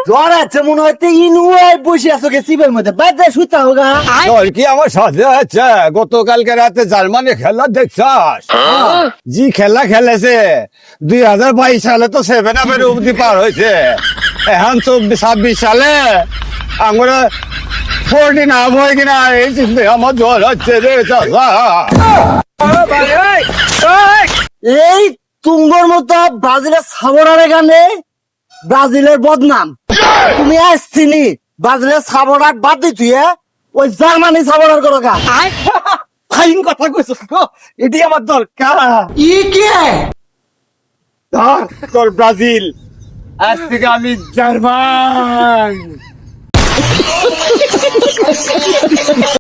জ্বর আছে মনে হয় বসে আছো সিপের মধ্যে বাইরে শুতে হোগা। কি আমার সাথে আছে? গতকালকে রাতে জার্মানি খেলা দেখছাস? জি খেলা খেলেছে 2022 সালে তো 7 আপের অবধি পার হয়েছে। এখন 24-26 সালে আমরা 14 আপ হয়ে কিনা এই চিন্তা আমার জ্বর হচ্ছে রে চাচা। এই তুঙ্গর মতো ব্রাজিলের সাবরারে গানে ব্রাজিলের বদনাম তুমি আসছিনি ব্রাজিলের সাবরার বাদ দি তুই ওই জার্মানি সাবরার করো গা। ফাইন কথা কইছস গো, এটি আমার দরকার। ই কে তোর ব্রাজিল, আজ থেকে আমি জার্মান।